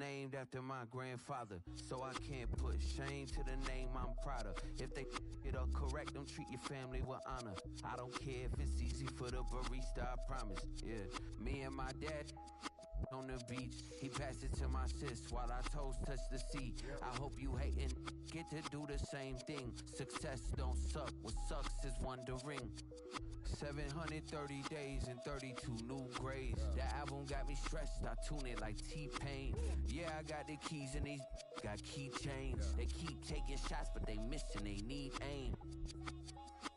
named after my grandfather, so I can't put shame to the name I'm proud of. If they it up correct, don't treat your family with honor. I don't care if it's easy for the barista, I promise. Yeah, me and my dad on the beach, he passed it to my sis while our toes touch the sea. I hope you hatin' get to do the same thing. Success don't suck, what sucks is wondering. 730 days and 32 new grades. That album got me stressed, I tune it like T-Pain. Yeah, I got the keys and these got keychains. They keep taking shots, but they missing, they need aim.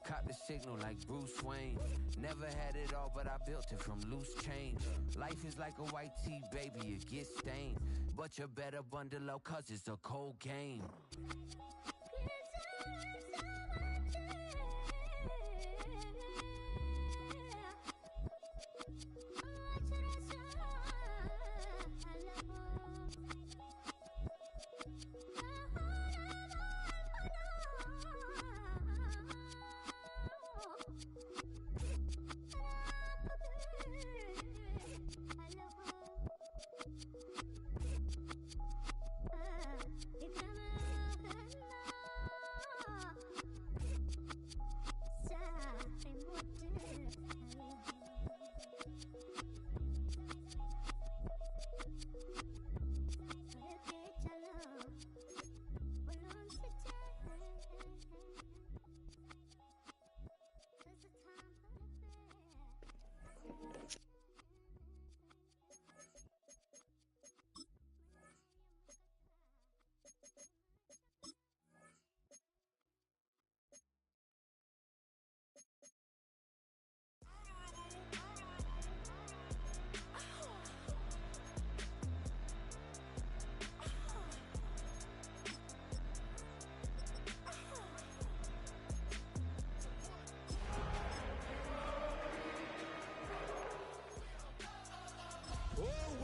Caught the signal like Bruce Wayne. Never had it all, but I built it from loose change. Life is like a white tee, baby, it gets stained. But you better bundle up, cause it's a cold game.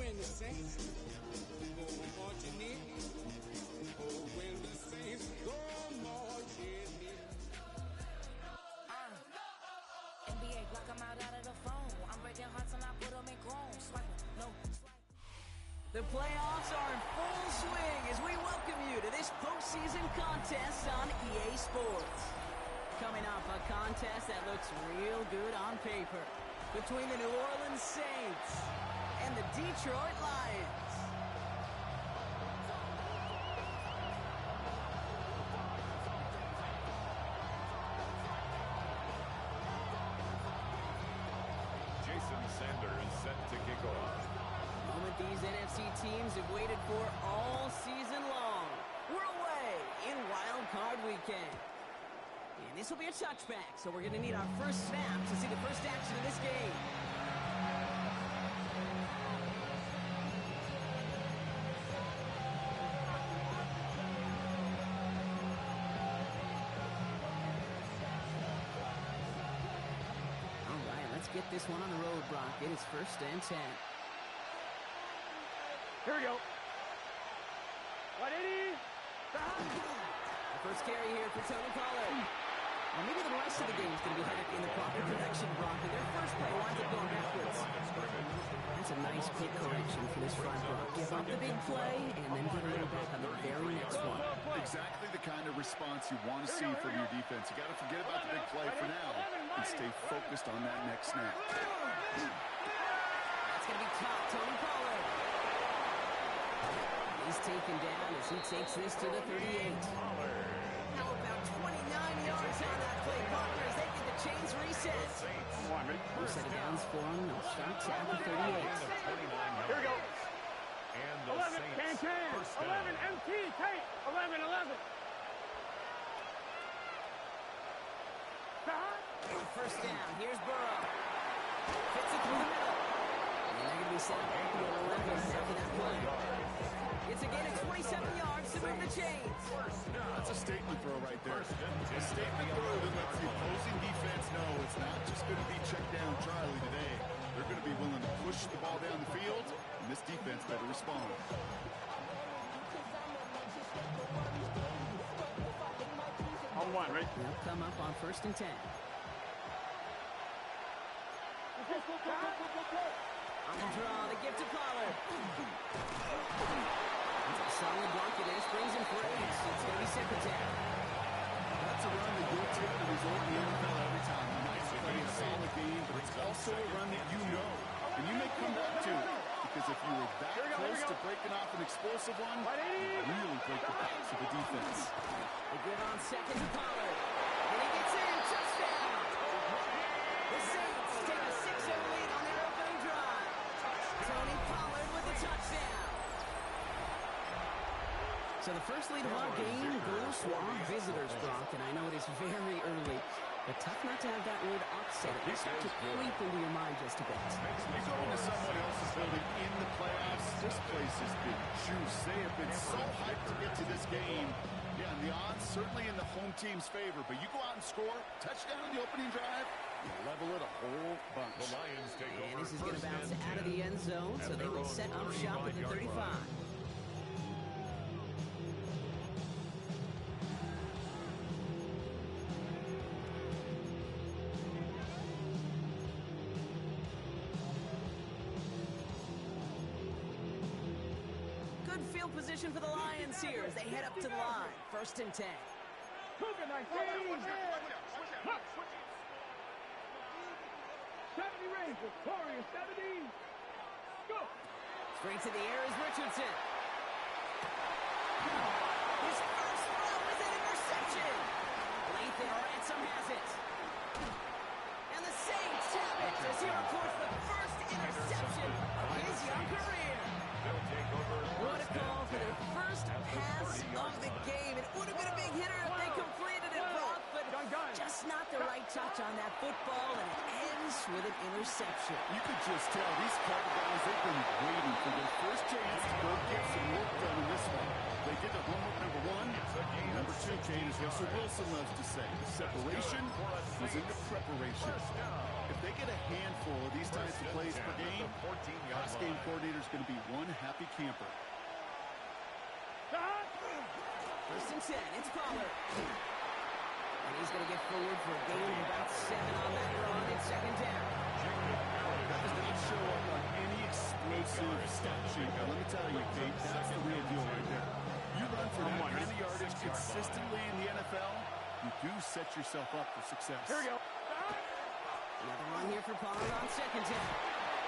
The Saints go marching in. Oh, when the Saints go marching in. NBA, block them out of the phone. I'm breaking hearts and I put them in chrome. Swipe, no. The playoffs are in full swing as we welcome you to this postseason contest on EA Sports. Coming off a contest that looks real good on paper between the New Orleans Saints and the Detroit Lions. Jason Sanders set to kick off. The moment these NFC teams have waited for all season long. We're away in Wild Card Weekend. And this will be a touchback, so we're going to need our first snap to see the first action of this game. Get this one on the road, Brock. It is 1st and 10. Here we go. 180. The first carry here for Tony Pollard. Well, maybe the rest of the game is going to be headed in the proper direction, Brock. And their first play winds up going backwards. That's a nice quick correction for this front, Brock. Give up the big play and then get a little back on the very next one. Exactly the kind of response you want to see from your defense. You got to forget about the big play for now and stay focused on that next snap. That's going to be caught. Tony Pollard. He's taken down as he takes this to the 38. Now about 29 yards on that play. Parker as they get the chains reset. First set of downs for him. They'll start at the 38. Here we go. And the 11, Saints first down. 11, MT, take. 11, 11. First down. Here's Burrow. Fits it through the middle. And they're going to be set back to 11 after that play. It's a gain of 27 yards to move the chains. That's a statement throw right there. A statement throw that lets the opposing defense know it's not just going to be check down Charlie today. They're going to be willing to push the ball down the field, and this defense better respond. On one, right? They'll come up on 1st and 10. On the draw, they give to Pollard. breaking off an explosive one, really break the backs of the defense. They give on second to Pollard. And he gets in. Touchdown. The Saints take a 6-0 lead on their opening drive. Tony Pollard with the touchdown. So the first lead of our game goes to our visitors, Brock, and I know it is very early, but tough not to have that word upset. It will start to creep into your mind just a bit. You're going to someone else's building in the playoffs. This place has been juice. They have been so hyped to get to this game. Yeah, and the odds certainly in the home team's favor, but you go out and score, touchdown in the opening drive, you level it a whole bunch. The Lions take over. And this is going to bounce out of the end zone, so they will set up shop at the 35. Good field position for the Lions here as they head up to the line. 1st and 10. Cougar 19. 70 range, Victoria 70. Go. Straight to the air is Richardson. His first throw is an interception. Lathan Ransom has it. And the Saints tap it as he records the first interception of his young career. They'll take over. What a call for their first pass of the game. It would have been a big hitter if they completed it, Brock, but just not the right touch on that football, and it ends with an interception. You could just tell these Carter guys, they've been waiting for their first chance to go get some work done in this one. They did their homework, number one. Number two, Kane, as Russell Wilson loves to say, separation is in the preparation. If they get a handful of these types of plays per game, pass game coordinator is going to be one happy camper. 1st and 10, it's Pollard. And he's going to get forward for a gain of about 7 on that run in 2nd down. That does not show up on any explosive stat sheet. Now, let me tell you, Kate, that's the real deal right there. You run for that kind of yardage consistently in the NFL, you do set yourself up for success. Here we go. Another run here for Pollard on 2nd down.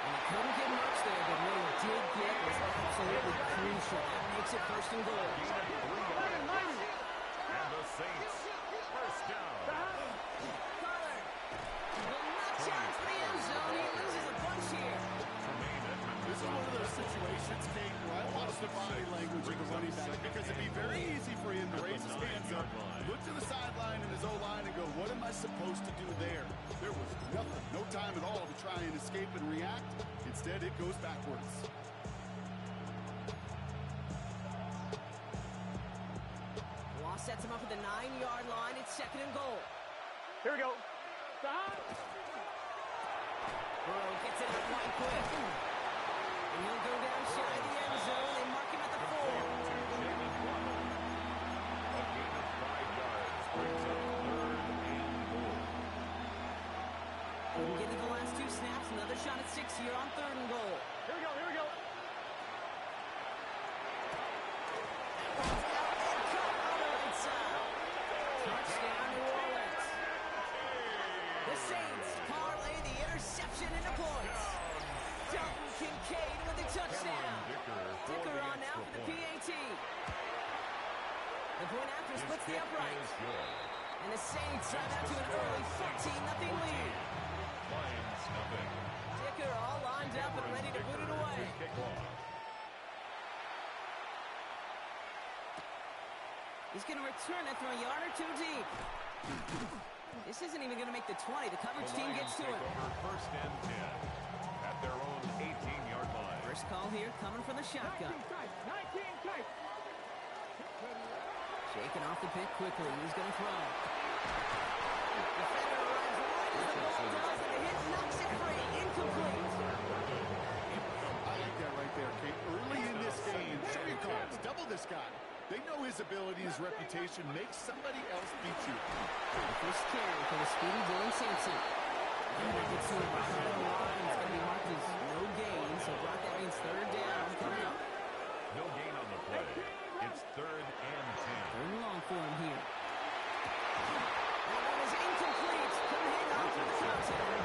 And he couldn't get much there, but what he did get was absolutely crucial. That makes it 1st and goal. And the Saints, first down. Pollard will not charge for the end zone. He loses a bunch here. This is one of those situations, Kate, where I watch the body language of the running back because it'd be very easy for him to raise his hands up, look to the sideline in his O-line and go, what am I supposed to do there? There was nothing, no time at all to try and escape and react. Instead, it goes backwards. Law sets him up at the 9-yard line. It's 2nd and goal. Here we go. Burrow gets it out quite quick. And he'll go down shy of the end zone. They mark him at the 4. A gain of 5 yards brings up 3rd and goal. Couldn't get to the last 2 snaps. Another shot at 6 here on 3rd and goal. Here we go. Here we go. Touchdown, New Orleans. The Saints parlay the interception into points. Dalton Kincaid with the touchdown. Dicker on now for the PAT. The point after splits the upright. And the Saints drive out to an early 14-0 lead. Lions, nothing. Dicker all lined up and ready to put it away. He's going to return it from a yard or 2 deep. This isn't even going to make the 20. The coverage team gets to him. 1st and 10 at their own 18-yard line. First call here coming from the shotgun. 19 tight. Shaking off the pick quickly. He's going to throw. Defender arrives right as the ball does, and the hit knocks it free. Incomplete. I like that right there, Kate. Early in this game, show your cards, double this guy. They know his ability, his reputation makes somebody else beat you. The first carry for the speedy Dylan Sampson. And they get to him behind the line. It's going to be marked as no gain, so Brock, that means 3rd down coming up. No gain on the play. It's 3rd and 10. 3rd and long for him here. And that was incomplete. Couldn't hang on for the touchdown.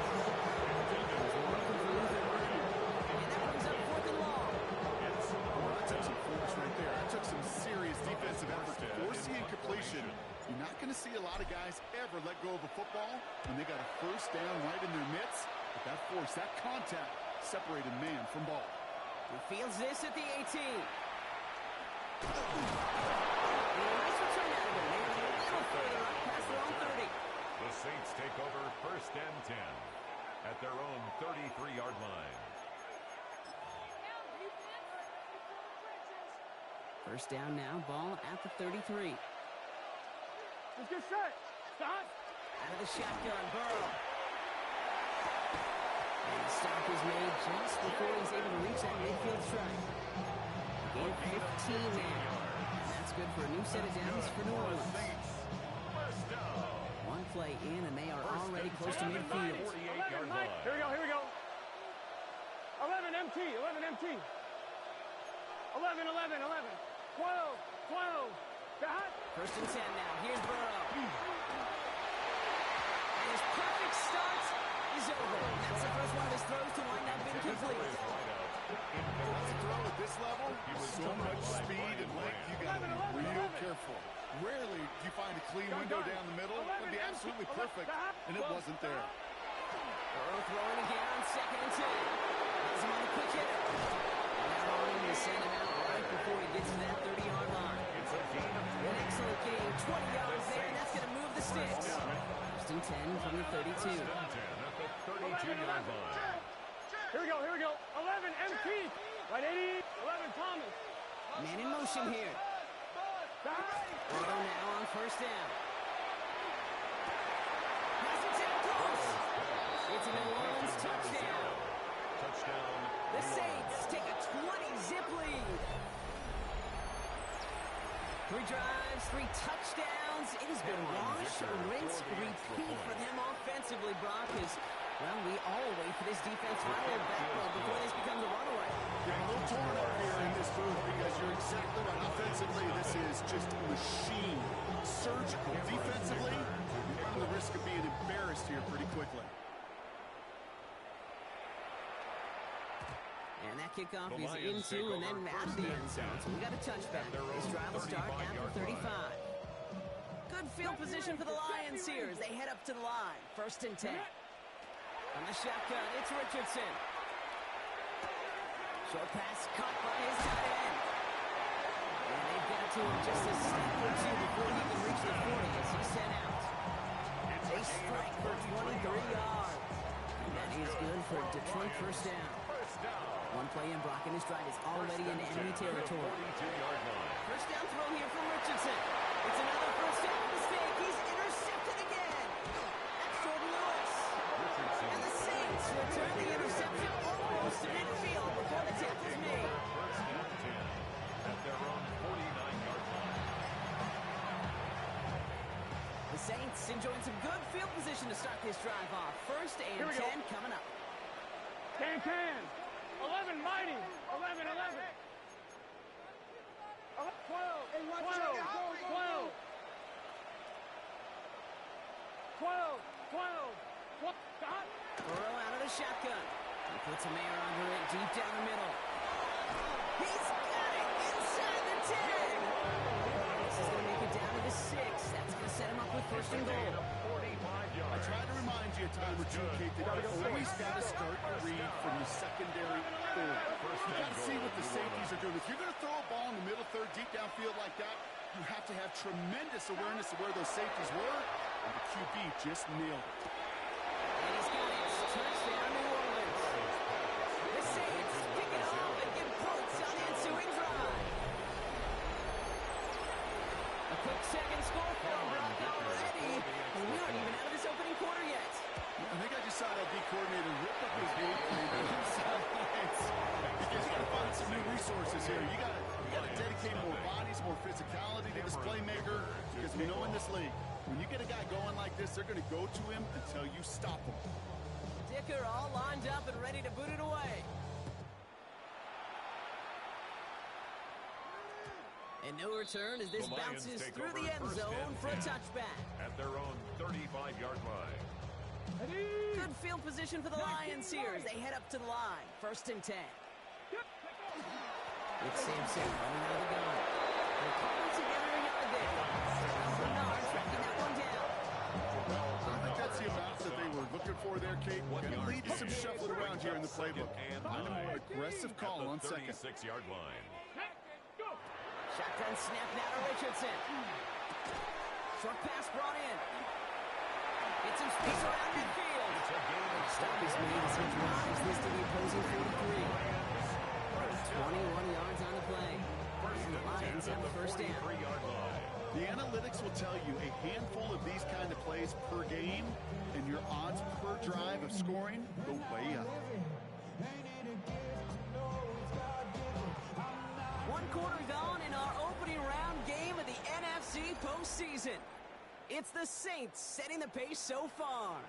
And that brings up 4th and long. You're not going to see a lot of guys ever let go of a football when they got a first down right in their midst. But that force, that contact, separated man from ball. He fields this at the 18. Nice return out of him. Maybe a little further up past their own 30. The Saints take over 1st and 10 at their own 33-yard line. First down now, ball at the 33. Let's get set. Stop. Out of the shotgun, Burrow. And the stop is made just before he's able to reach that midfield strike. Gain 15 now. And that's good for a new set of downs for New Orleans. One play in, and they are already close to midfield. 48-yard line. Here we go. 11 MT. 11. 12. Stop. 1st and 10 now. Here's Burrow. And his perfect start is over. That's the first one of his throws to wind up incomplete. To throw at this level, so much speed and length, you got to be real careful. Rarely do you find a clean window down the middle. That'd be absolutely perfect, and it wasn't there. Burrow throwing again on 2nd and 10. Has him on the quick hitter. And now Arnold will send him out right before he gets to that 30-yard line. It's a gain of An excellent gain, 20 yards there, and that's going to move the sticks. 1st and 10 from the 32. 1st and 10 at the 32-yard line. Here we go. 11 MT. Right 80. 11 Thomas. Man in motion here. Burrow now on 1st down. Has it down close. It's a New Orleans touchdown. Touchdown. The Saints take a 20-zip lead. 3 drives, 3 touchdowns. It has been wash, rinse, repeat for them offensively, Brock. Well, we all wait for this defense to roll back before this becomes a runaway. You're a little torn up here in this booth because you're exactly right. Offensively, this is just a machine. Surgical. Defensively, you're running the risk of being embarrassed here pretty quickly. And that kickoff is into and then out of the end zone. So we got a touchback. This drive will start at the 35. Good field position for the Lions here as they head up to the line. 1st and 10. On the shotgun, it's Richardson. Short pass caught by his tight end. And they've got to him just a step or two before he can reach the 40 as he's sent out. They strike for 23 yards. And that is good for Detroit 1st down. One play in, Brock, and his drive is already in enemy territory. 42-yard line. 1st down throw here from Richardson. It's another 1st down mistake. He's intercepted again. That's Jordan Lewis. And the Saints return the interception almost to midfield before the tackle's made. 1st and 10 at their own 49-yard line. The Saints enjoying some good field position to start this drive off. 1st and 10 coming up. Can. 11 mighty. 11. 12. 12. Burrow out of the shotgun. He puts a man under it deep down the middle. He's got it inside the 10. This is going to make it down to the 6. That's going to set him up with 1st and goal. I try to remind you at time or two, Kate, that you always got to start your read from the secondary third. You got to see what the safeties are doing. If you're going to throw a ball in the middle third, deep downfield like that, you have to have tremendous awareness of where those safeties were, and the QB just nailed it. And he's got it. Touchdown, New Orleans. The Saints pick it off and give points on the ensuing drive. A quick second score for Brock already. And we aren't even out of this opening quarter yet. I think I just saw that D coordinator rip up his game plan. Because you got to find some new resources here. You got to dedicate more bodies, more physicality to this playmaker. Because we know in this league, when you get a guy going like this, they're going to go to him until you stop him. Dicker all lined up and ready to boot it away. And no return as this bounces through the end zone for a touchback. At their own 35-yard line. Good field position for the Lions here as they head up to the line. 1st and 10. It's Sampson running out of the gun. They're calling together yard there. Bernard trying So I think that's the amount that they were looking for there, Kate. Going to lead to some shuffling around here in the playbook. Find a more aggressive call on second. 36-yard line. Shotgun snap now to Richardson. Short pass brought in. Get some space around midfield. Stop is made as he drives this to the opposing 43. 21 yards on the play. And the Lions have the first down. The analytics will tell you a handful of these kind of plays per game, and your odds per drive of scoring go way up. One quarter gone in our opening round game of the NFC postseason. It's the Saints setting the pace so far.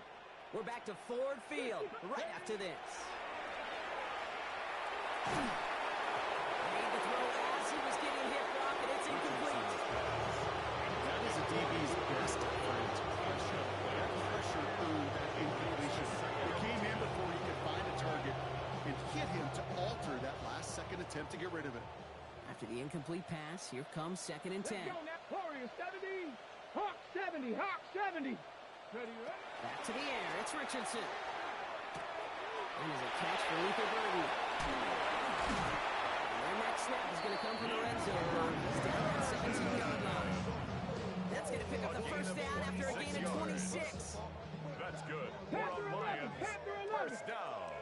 We're back to Ford Field right after this. Made the throw as he was getting hit, Brock, and it's incomplete. That is a DB's best friend. Pressure. That pressure earned that incompletion. It came in before he could find a target and hit him to alter that last second attempt to get rid of it. After the incomplete pass, here comes 2nd and 10. Let's go now. Warriors 70. Hawk 70. Hawk 70. Ready, right? Back to the air. It's Richardson. And there's a catch for Luther Burden. And their next snap is going to come from the red zone. He's down at 17-yard line. That's going to pick up the first down after a gain of 26. That's good. For a Lions. First down.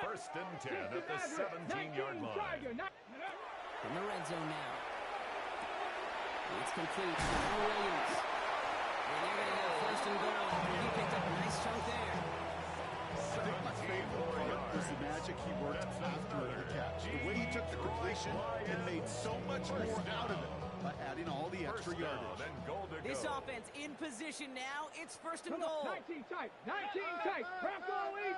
First and 10 at the 17-yard line. In the red zone now. It's complete to Williams. And they're going to have first and goal. He picked up a nice chunk there. I think my favorite part was the magic he worked after the catch. The way he took the completion and made so much more out of it by adding all the extra yardage. This offense in position now. It's first and goal. 19 tight. 19 tight. Bronco East.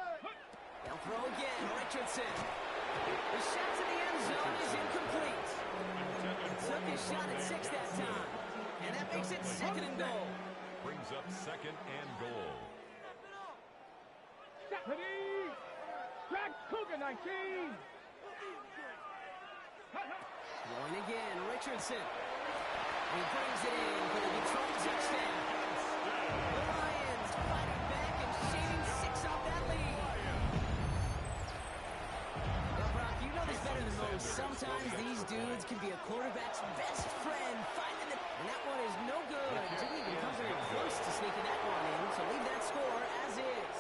They'll throw again. Richardson. The shot to the end zone is incomplete. Took his shot at 6 that time. And that makes it 2nd and goal. Brings up 2nd and goal. Stephanie. Drag Cougar 19. Going again. Richardson. And he brings it in for the Detroit touchdown. The Lions fighting back and shaving 6 off that lead. Now, Brock, you know this better than most. Sometimes these dudes can be a quarterback's best friend. Finding it, and that one is no good. Didn't even come very close to sneaking that one in. So leave that score as is.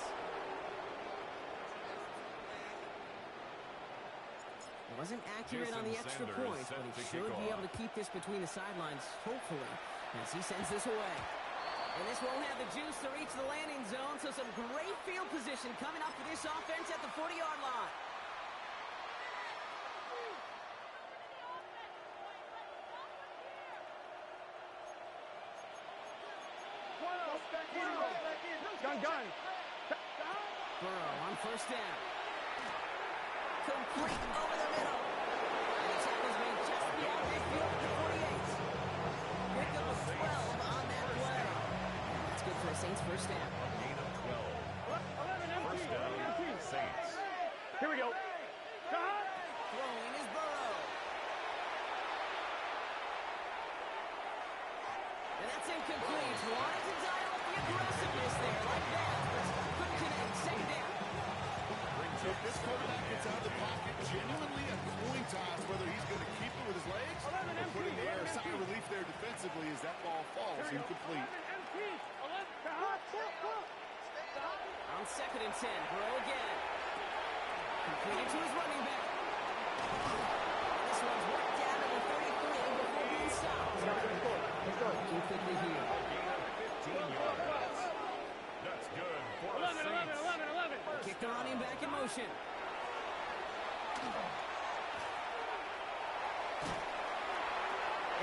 Wasn't accurate on the extra points, but he should be able to keep this between the sidelines, hopefully, as he sends this away. And this won't have the juice to reach the landing zone, so some great field position coming up for this offense at the 40-yard line. Gun. Burrow on first down. Complete over the middle. And the tackle's made just beyond midfield at the 48. Pick up a 12 on that play. That's good for a Saints first down. A gain of 12. First down, Saints. Here we go. Throwing is Burrow. And that's incomplete. Wanted to dial up the aggressiveness there like that, but couldn't connect. 2nd down. If this quarterback gets out of the pocket, genuinely a coin toss whether he's going to keep it with his legs or put it in the air. Sign of relief there defensively as that ball falls incomplete. On 2nd and 10, Burrow again. Completed to his running back. And this one's worked down to the 33 before being stopped. Working quickly here. A gain of 15 yards. That's good for a Saints. 11. Kick the running back in motion. And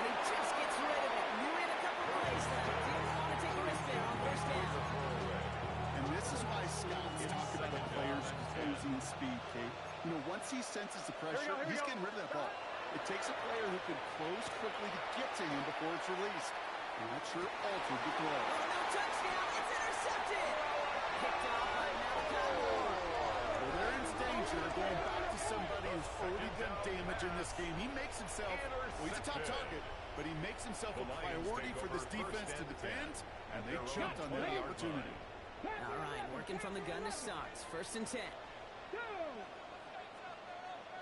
he just gets rid of it. Knew he had a couple plays left. Didn't want to take a risk there on first down. And this is why scouts talk about a player's closing speed, Kate. You know, once he senses the pressure, he's getting rid of that ball. It takes a player who can close quickly to get to him before it's released. And that sure altered the throw. Oh, no touchdown. It's intercepted. Picked off by Malachi Moore. Well, their danger of going back to somebody who's already done damage in this game. He makes himself, well, he's a top target, but he makes himself a priority for this defense to defend, and they jumped on that opportunity. All right, working from the gun to start. First and 10.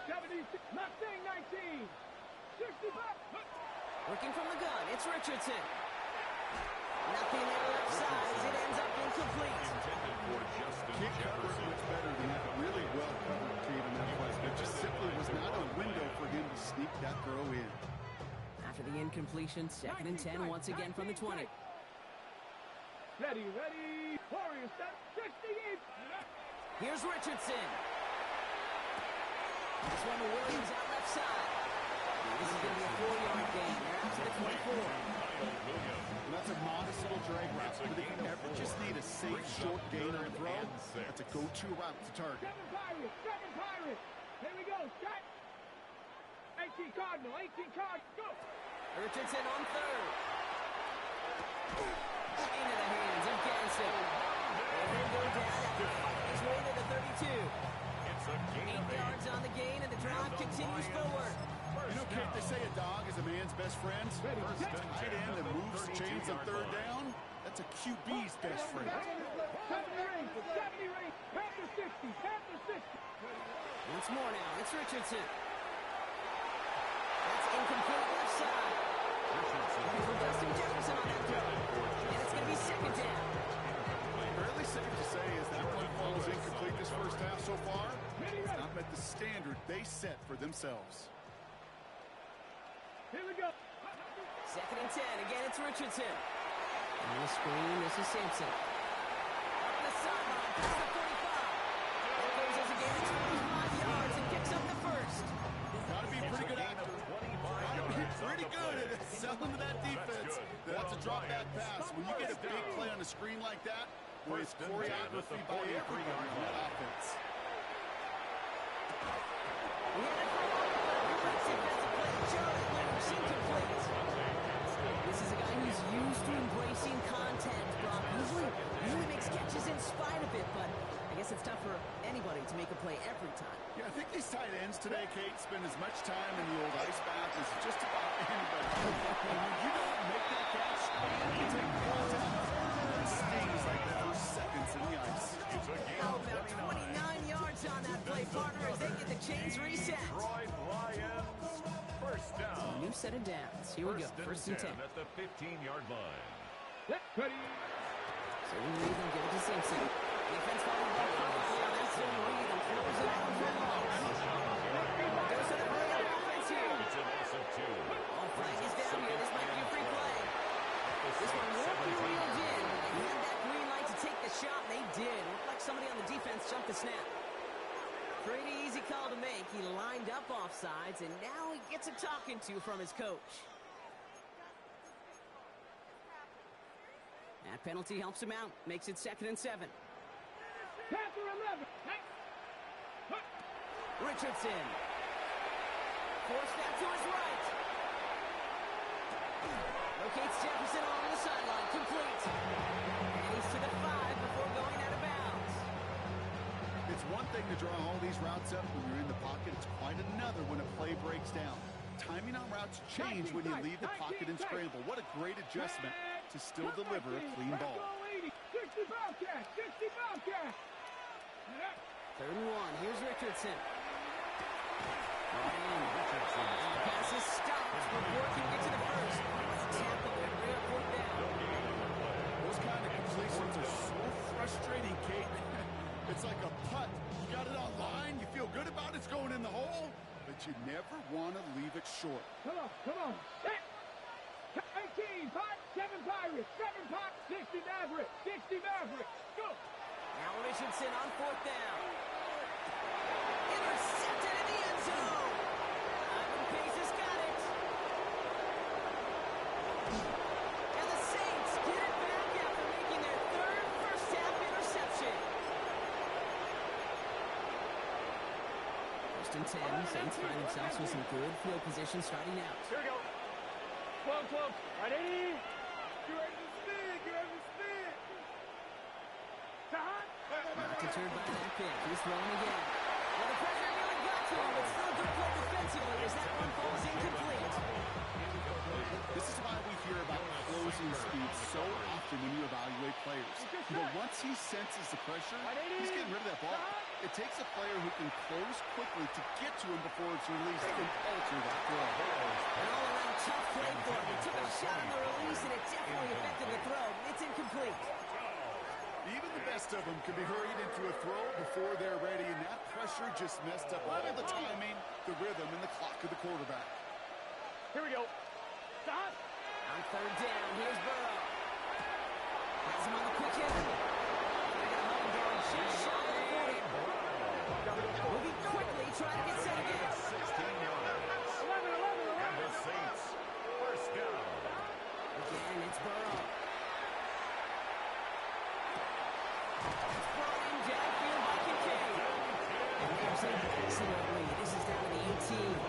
70, Mustang 19. 65. Working from the gun, it's Richardson. Nothing there left side as it ends up incomplete. Intended for Justin Kick covered Jefferson. much better than that. Really well covered, Cade, in that play. There just simply was not a window for him to sneak that throw in. After the incompletion, second and 10 once again from the 20. Ready. Warriors, set. 68. Here's Richardson. This one to Williams out left side. This is going to be a 4-yard gain. They're out to the 24. And that's a modest little drag route. But if you ever just need a safe, short gainer and throw, that's a go-to route to target. 7 Pirates. Here we go. Set. 18 Cardinal. Go. Richardson on third. Into the hands of Ganson. And they go down after fighting his way to the 32. It's a gain. 8 yards on the gain, and the drive continues forward. You know, Kate, they say a dog is a man's best friend. First and Tight 10 end that at the moves chains on 32-yard third line. down, that's a QB's best friend. 70 range. Panther 60. Once more now, it's Richardson. That's incomplete left side. Looking for Justin Jefferson on that throw. And it's going to be second down. Fairly safe to say as that one falls incomplete this first half so far, it's not met the standard they set for themselves. Here we go. Second and 10. Again, it's Richardson. On the screen, this is Sampson. Up the sideline, past the 45. There goes as a gain of 25 yards and picks up the first. Got to be pretty good actor. Got to be pretty good at selling to that defense. That's a drop back pass. When you get a big play on a screen like that, boy, it's choreography by everybody on that offense. We had a great defensive play. Charlie Lynch incomplete. This is a guy who's used to embracing contact, Brock. Usually makes catches in spite of it, but I guess it's tough for anybody to make a play every time. Yeah, I think these tight ends today, Kate, spend as much time in the old ice bath as just about anybody. And when you don't make that catch, you take the contact, it stings like the first seconds in the ice. How about 29 yards on that play, partner, as they get the chains reset. Detroit Lions. First down. New set of downs. Here we go. First and 10. At the 15-yard line. Ready. So we lead and give it to Simpson. Defense followed by Conley on that zone read and throws it out for a loss. Goes to the bring up offense here. It's a loss of 2. All flag is down here. This might be a free play. This one won't be reeled in. They had that green light to take the shot, and they did. Looked like somebody on the defense jumped the snap. Pretty easy call to make. He lined up offsides, and now he gets a talking to from his coach. That penalty helps him out. Makes it 2nd and 7. Panther 11. Richardson. Forced out to his right. Locates Jefferson along the sideline. Complete. And he's to the 5 before going out of bounds. It's one thing to draw all these routes up when you're in the pocket. It's quite another when a play breaks down. Timing on routes change when you leave the pocket and scramble. What a great adjustment to still deliver a clean ball. 60 Bobcat. 60 Bobcat. 3rd and 1. Here's Richardson. And Richardson. The pass is stopped before he can get to the first. Tampa there, bring up 4th down. Those kind of completions are so frustrating, Kate. It's like a putt. You got it on line. You feel good about it's going in the hole, but you never want to leave it short. Come on. Set. 18, 7 Pirates, 7 Pirates, 60 Mavericks, 60 Mavericks. Go. Now Richardson on 4th down. Intercepted in the end zone. Ivan Pace has got it. And the Saints get it back after making their 3rd first-half interception. 1st and 10. Saints find themselves with some good field position starting out. Here we go. 12. Right, 80. Get ready to spin. Not deterred by that pick. He's throwing again. the pressure nearly got to him, but still good play defensively as that one falls incomplete. This is why we hear about closing speed so often when you evaluate players. You know, once he senses the pressure, he's getting rid of that ball. It takes a player who can close quickly to get to him before it's released and alter that throw. An all-around tough play for him. He took a shot on the release, and it definitely affected the throw. It's incomplete. Even the best of them can be hurried into a throw before they're ready, and that pressure just messed up all the timing, the rhythm, and the clock of the quarterback. Here we go. Stop. On third down, here's Burrow. Has him on the quick hit. Just shot of the 40. Moving quickly, trying to get set again. 16 yards. 11. And the Saints, first down. Again, it's Burrow. It's brought in downfield by Kincaid. And there's an excellent lead. This is down to the 18.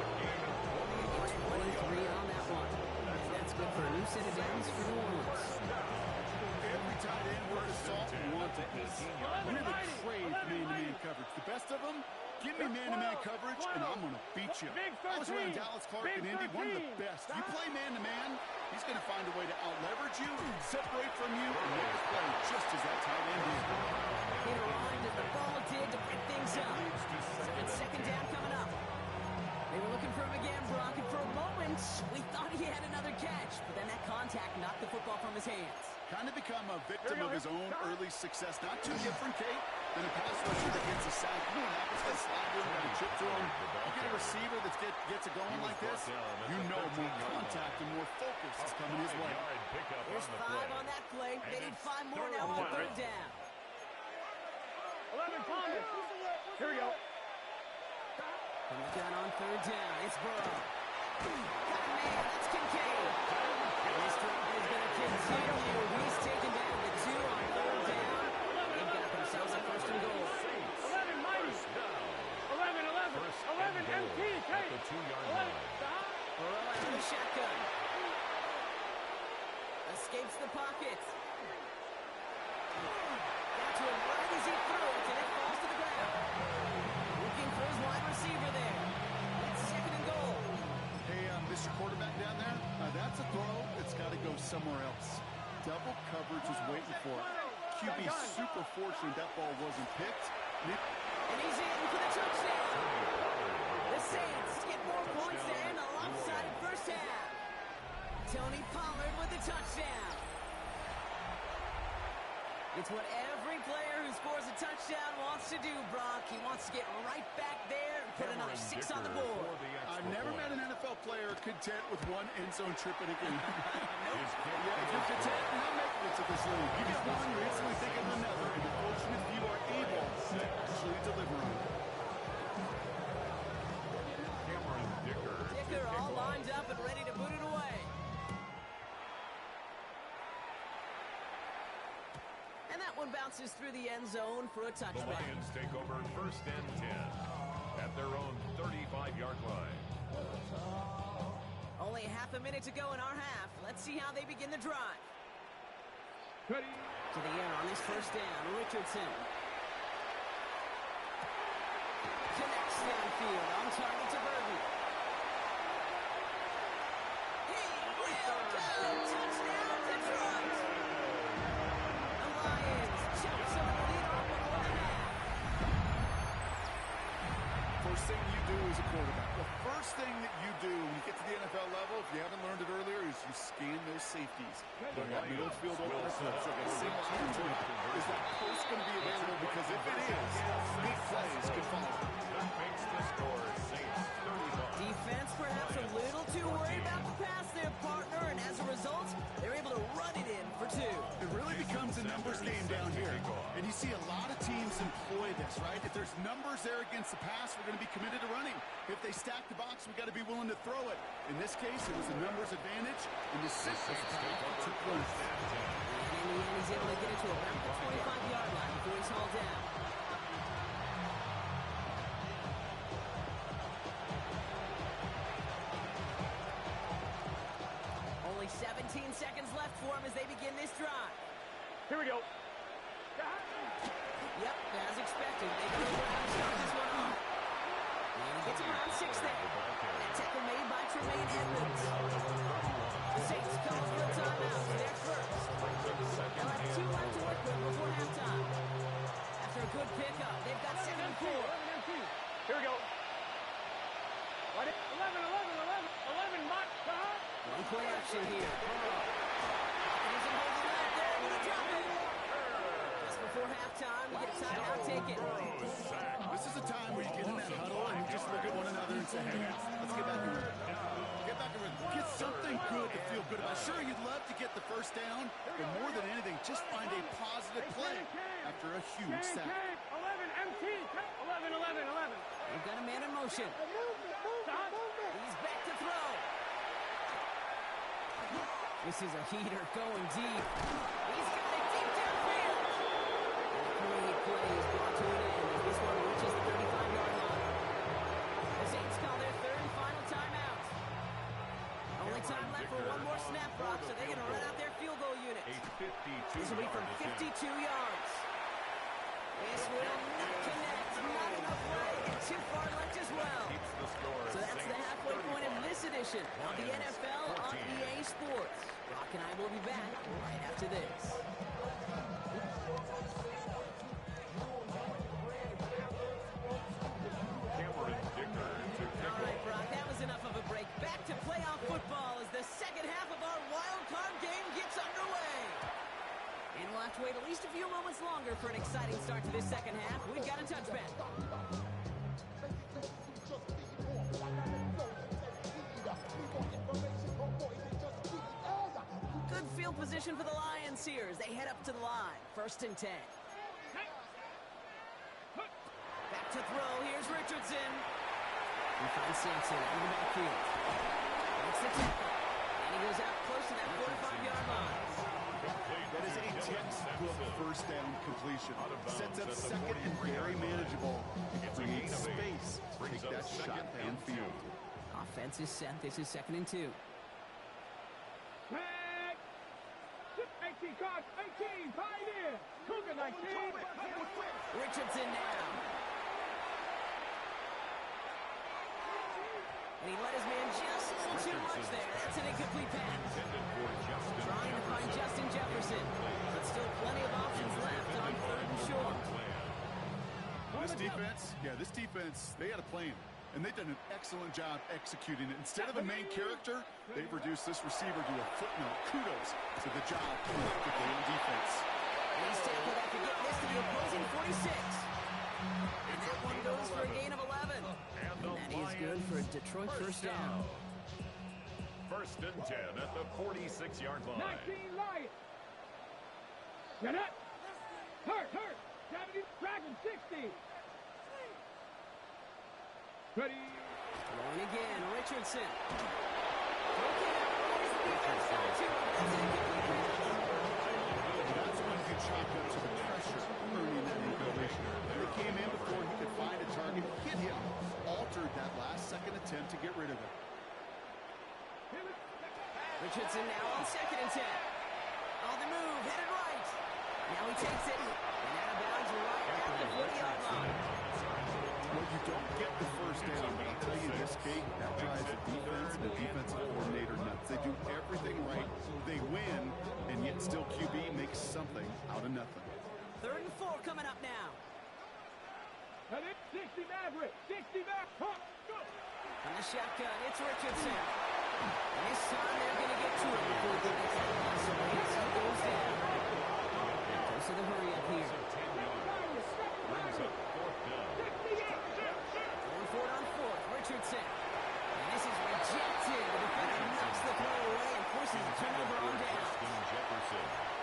It's 1-3 on that one. And that's good for a new set of downs for New Orleans. Every tight end worth his salt and wanted this. We really crave man-to-man coverage. The best of them, give me man-to-man coverage, and I'm going to beat you. I was around Dallas Clark and Indy, one of the best. You play man-to-man, he's going to find a way to out-leverage you, separate from you, and make a play just as that tight end did. He arrived as the ball did to pick things up. And second down coming up. They were looking for him again, Brock, and for a moment, we thought he had another catch. But then that contact knocked the football from his hands. Kind of become a victim of his own early success. Not too different, Kate, than a pass rusher that gets a sack. You know what happens? They slide to him and they chip to him. You get a receiver that gets it going like this, you know more contact and more focus is coming his way. There's 5 on that play. They need 5 more now on third down. 11 Thomas. Here we go. From the gun on third down, it's Burrow. Got a man, that's Kincaid. This drive is going to continue. He's taken down the 2 on third down. They've got themselves a first and goal. 11 Mighty. 11 MT. Kate. 11. Stop. Burrow out of the shotgun. Escapes the pocket. Got to him right as he threw it, and it falls to the ground. Looking for his wide receiver there. It's second and goal. Hey, Mr. Quarterback down there, that's a throw that's got to go somewhere else. Double coverage is waiting for it. QB super fortunate that ball wasn't picked. And he's in for the touchdown. The Saints get more points to end a lopsided first half. Tony Pollard with the touchdown. It's what every player who scores a touchdown wants to do, Brock. He wants to get right back there and put another 6 on the board. I've never met an NFL player content with one end zone trip in a game. Yeah, if you're content, you're not making it to this league. You get one, you're instantly thinking of another, and the fortunate few are able to actually deliver on it. Dicker all lined up and ready to boot it away. And that one bounces through the end zone for a The touchback. Lions take over first and 10 at their own 35-yard line. Only half a minute to go in our half. Let's see how they begin the drive. Ready. To the air on this first down, Richardson. Connects downfield, on target to Burton. He will go! Touchdown, Detroit! The Lions jump some of the lead on 1.5. First thing you do as a quarterback, the first thing that you do when you get to the NFL level, if you haven't learned it earlier, is you scan those safeties. When that middle field opens up, it's like a single opportunity. Is that post going to be available? Because if it is, big plays could follow. That makes the score Saints 35. Defense perhaps a little too worried about the pass there, partner, and as a result, they're able to run it in for 2. It really becomes a numbers game down here. And you see a lot of teams employ this, right? If there's numbers there against the pass, we're going to be committed to running. If they stack the box, we've got to be willing to throw it. In this case, it was a numbers advantage, and the Saints take over 2 points. And in the end, he's able to get it to about the 25-yard line before he's hauled down. Only 17 seconds left for him as they begin this drive. Here we go. Yep, as expected, they go around and start this one off. And he gets around 6 there. That tackle made by Tremaine Edmonds. The Saints call for a timeout. They're first. They'll have 2 left to work with before halftime. After a good pickup, they've got 2nd and 4. Here we go. 11, 11, Mott. One play action here. He's in holding left there. Going to drop it. Just before halftime, we get a timeout taken. This is a time where you get in that huddle and you just look at one another and say, hey, let's get back in rhythm. Get back in rhythm. Get something good to feel good about. Sure, you'd love to get the first down, but more than anything, just find a positive play after a huge sack. 11, MT. 11. We've got a man in motion. He's back to throw. This is a heater going deep. He's got it deep downfield. Great play is brought to an end as this one reaches the 35-yard line. The Saints call their 3rd and final timeout. Only time left for one more snap, Brock, so they're going to run out their field goal unit. This will be from 52 yards. This will not connect. Not enough leg and too far left as well. So that's the halfway point of this edition of the NFL on EA Sports. Brock and I will be back right after this. All right, Brock, that was enough of a break. Back to playoff football as the second half of our wild card game gets underway. And we'll have to wait at least a few moments longer for an exciting start to this second half. We've got a touchback. Good field position for the Lions here as they head up to the line. 1st and 10. Back to throw. Here's Richardson. He finds Sampson in the backfield. Makes the tackle. And he goes out close to that 45-yard line. That is a textbook first down completion. Sets up second and very manageable. Creates space. Take that shot downfield. Offense is set. This is 2nd and 2. 18, card, 18, Pioneer. Cougar 19. Richardson now. And he let his man just a little too much there. That's an incomplete pass. Trying to find Justin Jefferson. But still plenty of options left on 3rd and short. This defense, they had a plan. And they've done an excellent job executing it. Instead of a main character, they've reduced this receiver to a footnote. Kudos to the job collectively on defense. And he's tackled after getting this to the opposing 46. And that one goes for a gain of 11. And that is good for a Detroit first down. 1st and 10 at the 46-yard line. 19 Lions. Get up. Hurt. 70, Dragon 60. Ready. Throwing again, Richardson. Okay, always the defense down to him. That's an incomplete pass. That's when you chalk up to the pressure, earning that incompletion. They came in before he could find a target, hit him, altered that last-second attempt to get rid of it. Richardson now on 2nd and 10. On the move, headed right. Now he takes it, and out of bounds right at the 40-yard line. Well, you don't get the first down, but I'll tell you this, Kate, that drives the defense and the defensive coordinator nuts. They do everything right. They win, and yet still QB makes something out of nothing. 3rd and 4 coming up now. 60 Maverick. 60 Maverick. Go. On the shotgun, it's Richardson. And this time they're going to get to him before they get to the line. So he goes down. Goes to the hurry up here. Going for it on 4th, Richardson. And this is rejected. The defender knocks the throw away and forces a turnover on down.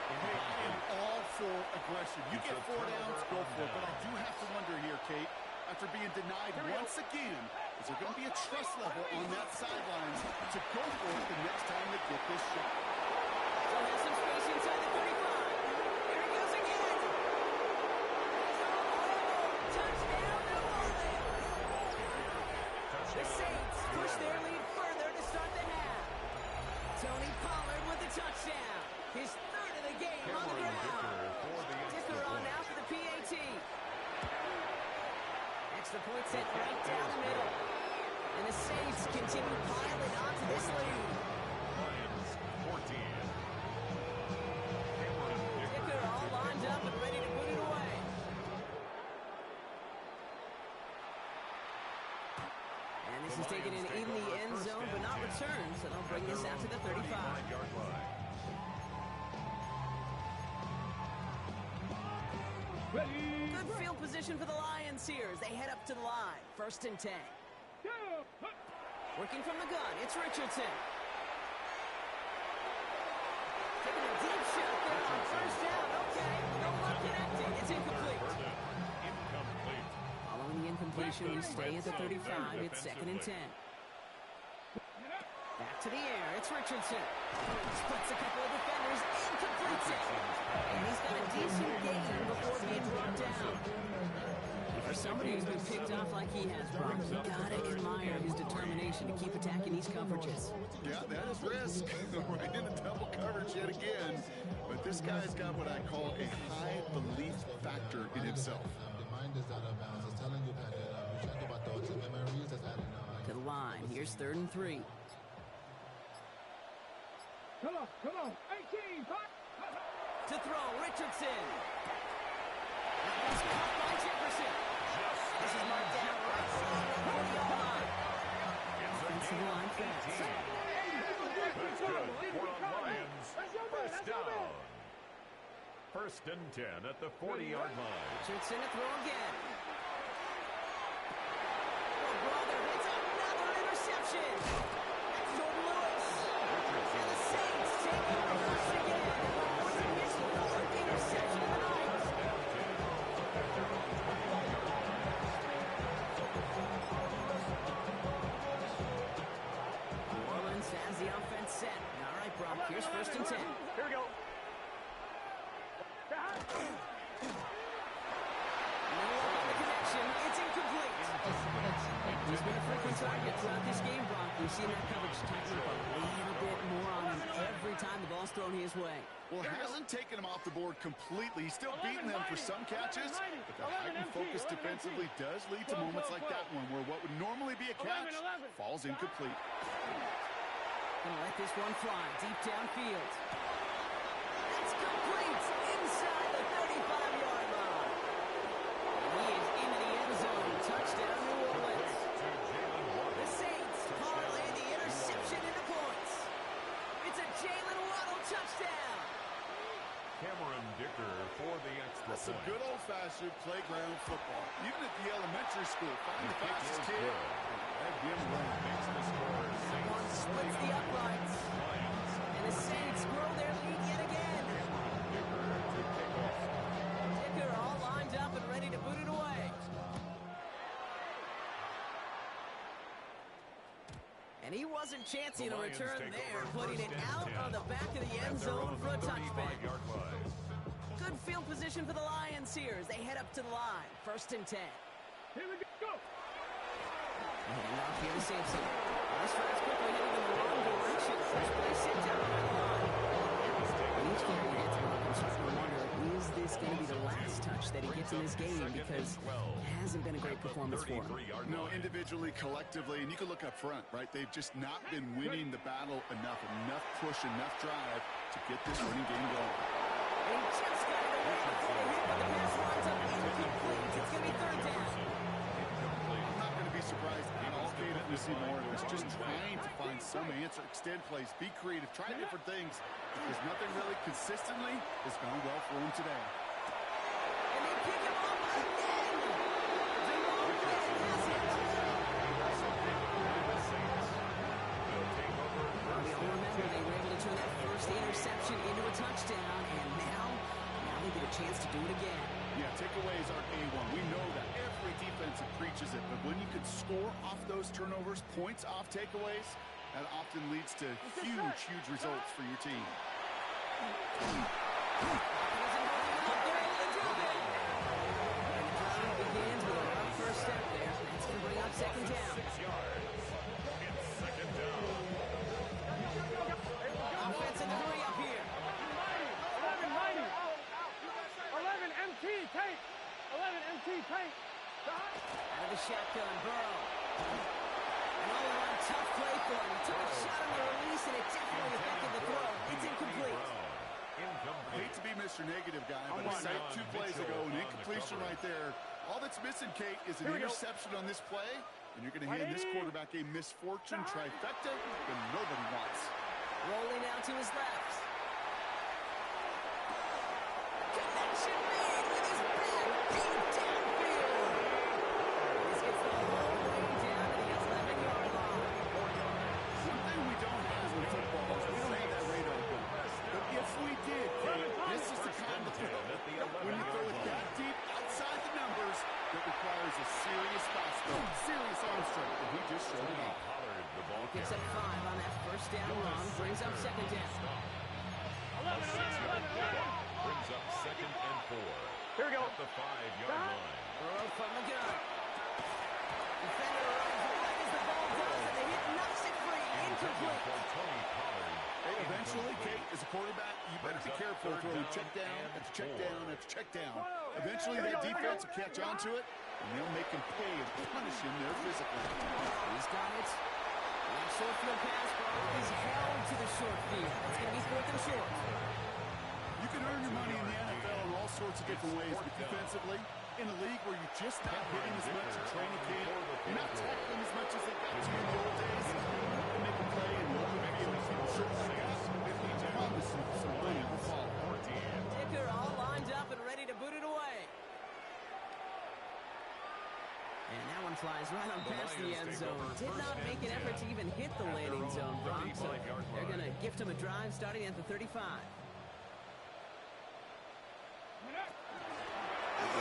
Hey, I am all for aggression. You get 4 downs, go for it. But I do have to wonder here, Kate, after being denied once again, is there going to be a trust level on that sidelines to go for it the next time they get this shot? Still has some space inside the 35. Here he goes again. Touchdown, New Orleans. The Saints push their lead further to start the half. Tony Pollard with the touchdown. His 3rd of the game on the ground. Dicker on now for the PAT. Extra point set right down the middle. And the Saints continue piling onto this lead. Lions 14. Dicker all lined up and ready to put it away. And this is taken in the end zone, but not returned, so they'll bring this out to the 35. Good field position for the Lions here as they head up to the line. 1st and 10. Working from the gun, it's Richardson. Taking a deep shot there on 1st down. Okay, no luck connecting. It's incomplete. Following the incompletion, we stay at the 35. It's 2nd and 10. Back to the air, it's Richardson. Splits a couple of defenders and completes it. And he's got a decent gain before being brought down. For somebody who's been picked off like he has, Brock, you gotta admire his determination to keep attacking these coverages. Yeah, that is risk. Right into double coverage yet again. But this guy's got what I call a high belief factor in himself. To the line, here's 3rd and 3. Come on. 18, To throw, Richardson. That's caught by Jefferson. This is marked down right side of the 40-yard line. Offensive line fast. That's good for the Lions. 1st down. 1st and 10 at the 40-yard line. Richardson to throw again. Oh, brother, it's another interception. That's Jordan Lewis. And the Saints take over once again. It's his 4th interception of the night. New Orleans has the offense set. All right, Brock, here's 1st and 10. Here we go. It's incomplete. He's been a frequent target throughout this game, Brock. We've seen that coverage tighten up a little bit more on him every time the ball's thrown his way. Well, hasn't taken him off the board completely. He's still beating them for some catches, but the heightened focus defensively does lead to moments like that one where what would normally be a catch falls incomplete. Gonna let this one fly deep downfield. That's complete inside the 35-yard line. He is into the end zone. Touchdown, New Orleans. The Saints parlay the interception into points. It's a Jalen Waddle touchdown. Cameron Dicker for the extra That's some point. good old-fashioned playground football. Even at the elementary school, find the fastest kid and let him run. Makes the score One Saints splits the uprights. Lions. And the Saints grow their lead yet again. Dicker to kick off. Dicker all lined up and ready to put it away. And he wasn't chancing a return there, putting it out on the back of the end zone for a touchback. Good field position for the Lions here as they head up to the line. 1st and 10. Here we go. And off here to Sampson. This drive's quickly heading in the wrong direction. First place sent down the red line. And each carry gets one. I'm starting to wonder, is this going to be the last touch that he gets in this game? Because it hasn't been a great performance for him. No, individually, collectively, and you can look up front, right? They've just not been winning the battle enough push, enough drive to get this winning game going. And he just got it away before the hit, but the pass lines up incomplete. It's going to be 3rd down. I'm not going to be surprised at all, Kate, to see more of this. Just trying to find some answer, extend plays, be creative, try different things, because nothing really consistently has gone well for him today. And they pick him up again. Jerome Bettis has it. We all remember they were able to turn that first interception into a touchdown, and now they get a chance to do it again. Yeah, takeaways are A1. We know that every defense preaches it, but when you can score off those turnovers, points off takeaways, that often leads to huge results for your team. Begins with a rough first step there. That's going to bring up 2nd down. 6 yards. It's 2nd down. Offense in the hurry up here. 11 MT tank. 11 MT tank. Out of the extra negative guy, but I said 2 plays ago, an incompletion right there. All that's missing, Kate, is an interception on this play, and you're going to hand this quarterback a misfortune trifecta that nobody wants. Rolling out to his left. Connection made with his back deep downfield. This gets the whole way down to the 11-yard line. One thing we don't have in football is we don't have that radar gun. But if we did, Kate, this is the kind of throw when you throw it that deep outside the numbers that requires a serious fastball, serious arm strength, and he just showed it off. Picks up 5 on that first down run, brings up second down. 11. Brings up 2nd and 4. Here we go. At the 5-yard line. Throw from the gun. Defender runs right as the ball does, and the hit knocks it free. Incomplete. For Tony Pollard. Hey, eventually, Kate, as a quarterback, you better be careful throwing check down after check down after check down. Eventually, that defense will catch on to it, and they'll make him pay and punish him there physically. He's got it. That short field pass ball is held to the short field. It's going to be 4th and short. You can earn your money in the NFL in all sorts of different ways, but defensively, in a league where you're just not hitting as much in training camp, you're not tackling as much as they got to in the old days, you can make a play and look at people short like that. I promise you, some money will follow. Dicker all lined up and ready to boot it away. And that one flies right on past the end zone. Did not make an effort to even hit the landing zone, Bronx. So they're going to gift him a drive starting at the 35.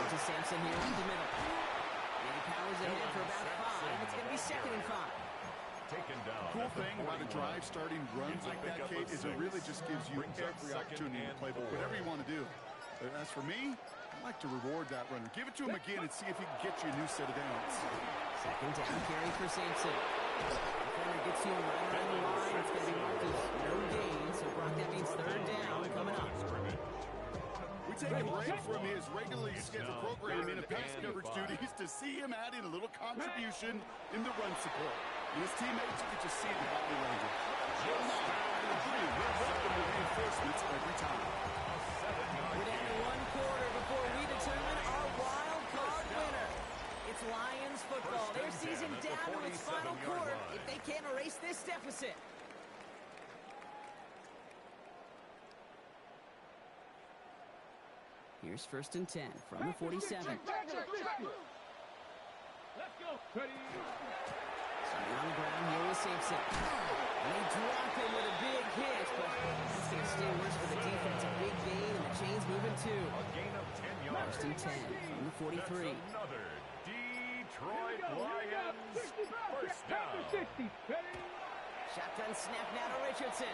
To Sampson here in the middle. And he powers ahead for about 5. It's going to be 2nd and 5. Taken down. Cool thing about a drive starting runs like that, Kate, is it really just gives you every opportunity to play whatever you want to do. But as for me, I like to reward that runner. Give it to him again and see if he can get you a new set of downs. 2nd down carry for Sampson. Defender gets you right around the line. It's going to be marked as no gain. So Brock, that means 3rd down coming up. We take a break from his regularly scheduled programming and pass coverage duties to see him add in a little contribution in the run support. And his teammates, you can just see the body language. We're welcome to reinforcements every time. We're down to 1 quarter before we determine our wild card winner. It's Lions football. Their season down to its final quarter if they can't erase this deficit. Here's 1st and 10 from the 47. Let's go. Starting on the ground here with Sampson. And they drop him with a big hit, but it's going to stay worse for the defense. A big gain, and the chain's moving too. A gain of 10 yards. 1st and 10 from the 43. That's another Detroit Lions first down. Shotgun snap now to Richardson.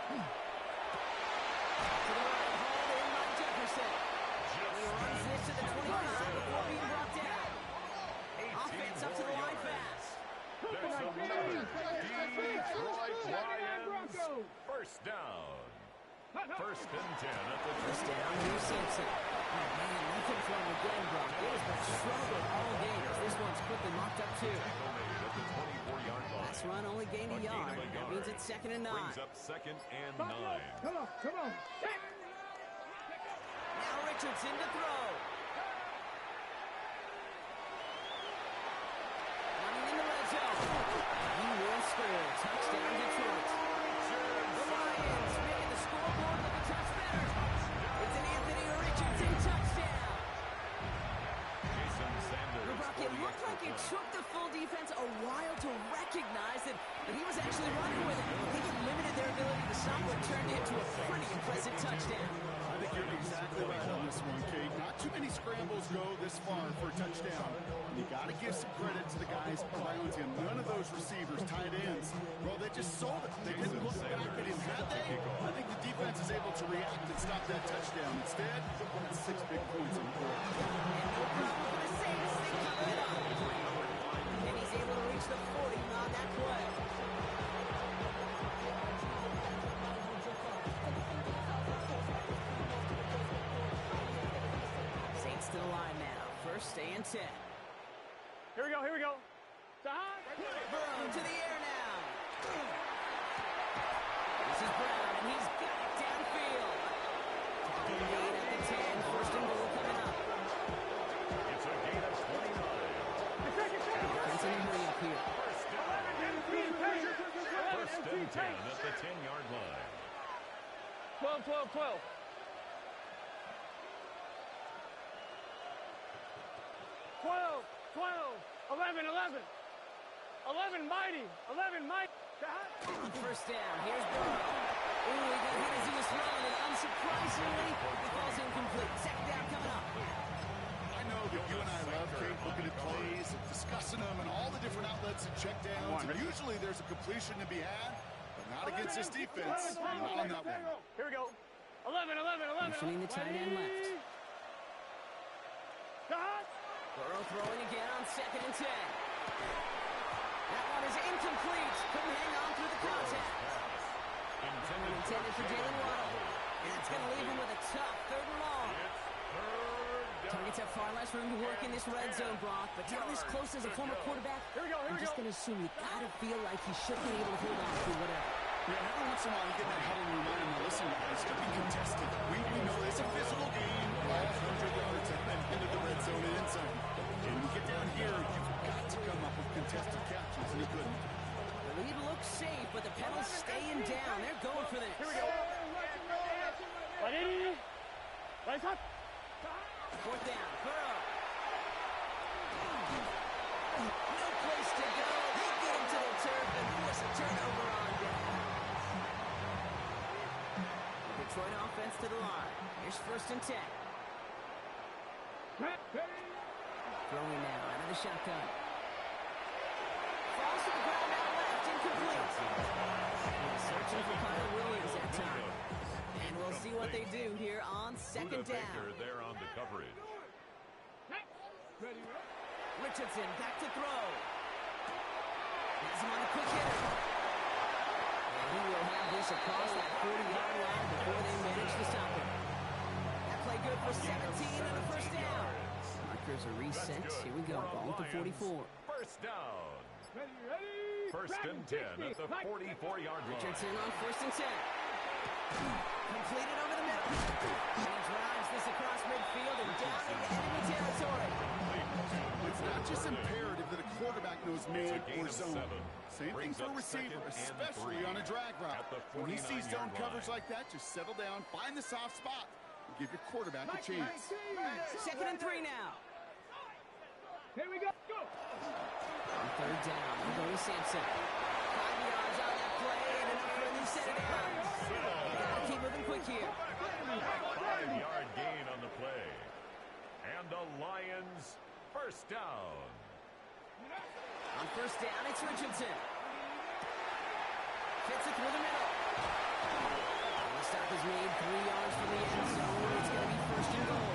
To the right, hauled in by Jefferson. He runs this to the 25 before being brought down. Offense up to the line fast. There's another Detroit Lions first down. 1st and 10 at the First down, here's Sampson. Oh, man, nothing for him again, Brock. It has been struggled all game. This one's quickly mocked up, too. at the 24-yard line. Last run only gained a yard. That means it's 2nd and 9. Brings up 2nd and 9. Come on. Now Richardson to throw. Running in the red zone. He will score. Touchdown, Detroit. The Lions making the scoreboard look a touch better. It's an Anthony Richardson touchdown. Jason Sanders. It looked like it took the full defense a while to recognize that he was actually running with it. I think it limited their ability to stop what turned into a pretty impressive touchdown. I think you're exactly right on this one, Kate. Not too many scrambles go this far for a touchdown. And you got to give some credit to the guys around him. None of those receivers, tight ends, well, they just sold it. They didn't look back at him, had they? I think the defense is able to react and stop that touchdown. Instead, that's 6 big points on the board. And no problem for the Saints. They cover it up. And he's able to reach the 40 on that play. Saints to the line now. 1st and 10. Here we go. Burrow to the air now. This is Brown, and he's got it downfield. Talking made the 10-yard line. 12, 12, 12. 12, 12, 11, 11. 11 mighty, 11 mighty. On first down, here's Burrow. Ooh, he got hit as he was throwing, and unsurprisingly, he falls incomplete. Second down coming up. I know that you and I love, Kate, looking at plays, discussing them, and all the different outlets and checkdowns. And usually there's a completion to be had, but not against this defense. Not on that one. Here we go. 11, 11, 11. Motioning the tight end left. Cut. Burrow throwing again on 2nd and 10. That one is incomplete. Couldn't hang on through the contact. Intended for Jalen Waddle. And it's going to leave him with a tough 3rd and long. Targets have far less room to work in this red zone, Brock. But down this close as a former quarterback, I'm just going to assume you got to feel like he should be able to hold on through whatever. Yeah, every once in a while you get that huddle and remind them, listen guys, to be contested. We know it's a physical game, all 100 yards and into the red zone and inside. And when you get down here, you've got to come up with contested catches, and he couldn't. The lead looks safe, but the Pels staying down. They're going for this. Here we go. Ready? Let's up. 4th down, Burrow. No place to go. They get him to the turf and force a turnover on down. Detroit offense to the line. Here's 1st and 10. Throwing now out of the shotgun. Falls to the ground out left, incomplete. Searching for Kyle Williams that time. And we'll see what they do here on 2nd down. There on the coverage. Richardson back to throw. Has him on a quick hitter. And he will have this across that 40-yard line before they manage to stop him. That play good for 17 and a 1st down. Markers are reset. Here we go. Ball at the 44. First down. 1st and 10 at the 44-yard line. Richardson on 1st and 10. Completed over the middle. And he drives this across midfield and down into enemy territory. It's not just imperative that a quarterback knows man or zone. Same thing for a receiver, especially on a drag route. When he sees zone coverage like that, just settle down, find the soft spot, and give your quarterback a chance. 2nd and 3 now. Here we go. Go. On 3rd down, Louis Sampson. 5 yards on that play and enough for a new set of downs. Gotta keep moving quick here. 5-yard gain on the play. And the Lions 1st down. On 1st down, it's Richardson. Fits it through the middle. And the stop is made 3 yards from the end zone. It's going to be 1st and goal.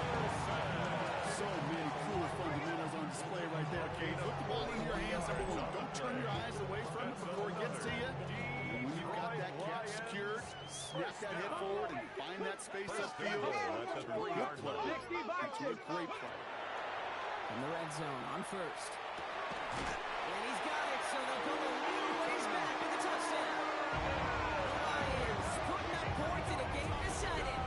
So many cool fundamentals on display right there, Kate. Put the ball in your hands, number one. Don't turn your eyes away from it before it gets to you. And when you've got that catch secured, snap that head forward and find that space upfield. That's a great play. It's a great play. In the red zone on 1st. And he's got it, so they'll go a little ways back with the touchdown. The Lions putting up points in a game decided.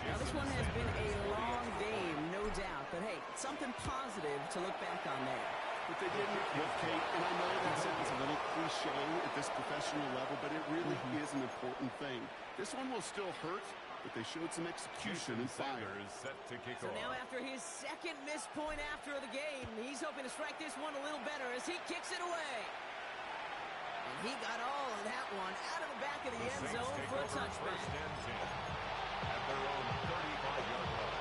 Now this one has been a long game, no doubt. But hey, something positive to look back on there. But they didn't with Kate, and I know that sentence a little cliche at this professional level, but it really is an important thing. This one will still hurt, but they showed some execution and fire. Set to kick So off. now after his 2nd missed point after the game, he's hoping to strike this one a little better as he kicks it away. And he got all of that one out of the back of the end Saints zone take for a over touchback. 1st and 10 at their own 35-yard line.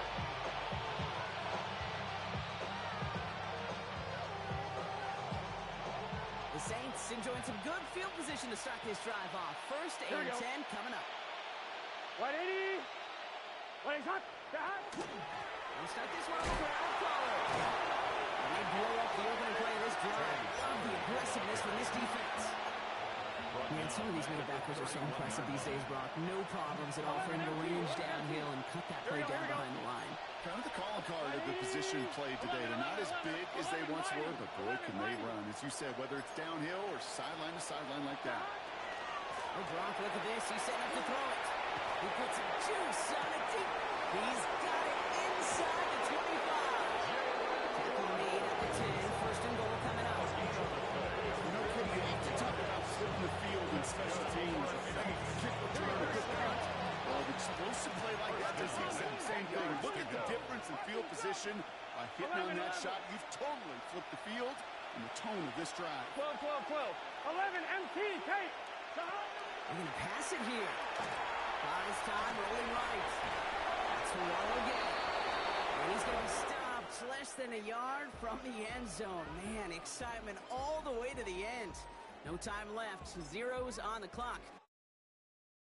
The Saints enjoying some good field position to start this drive off. 1st and 10 coming up. 180. What is hot? We'll start this one on the ground caller. And they blow up the opening play of this drive. Love the aggressiveness from this defense. Man, some of these middle backers are so impressive these days, Brock. No problems at all for him to range downhill and cut that play down behind the line. Kind of the calling card of the position played today. They're not as big as they once were, but boy, can they run. As you said, whether it's downhill or sideline to sideline like that. Oh, Brock, look at this. He's setting up to throw it. He puts some juice on it deep. He's got it inside the 25. Tackle made at the 10. 1st and goal coming up. You know, Kim, you have to talk about splitting the field in special teams. Kick return, a good punt. Well, an explosive play like that does the exact same thing. Look at the difference in field position. By hitting on that shot, you've totally flipped the field and the tone of this drive. 12, 12, 12. 11, MT, Kate. They're going to pass it here. Buys time, rolling right. That's Wallow again. And he's going to be stopped less than a yard from the end zone. Man, excitement all the way to the end. No time left. Zeros on the clock.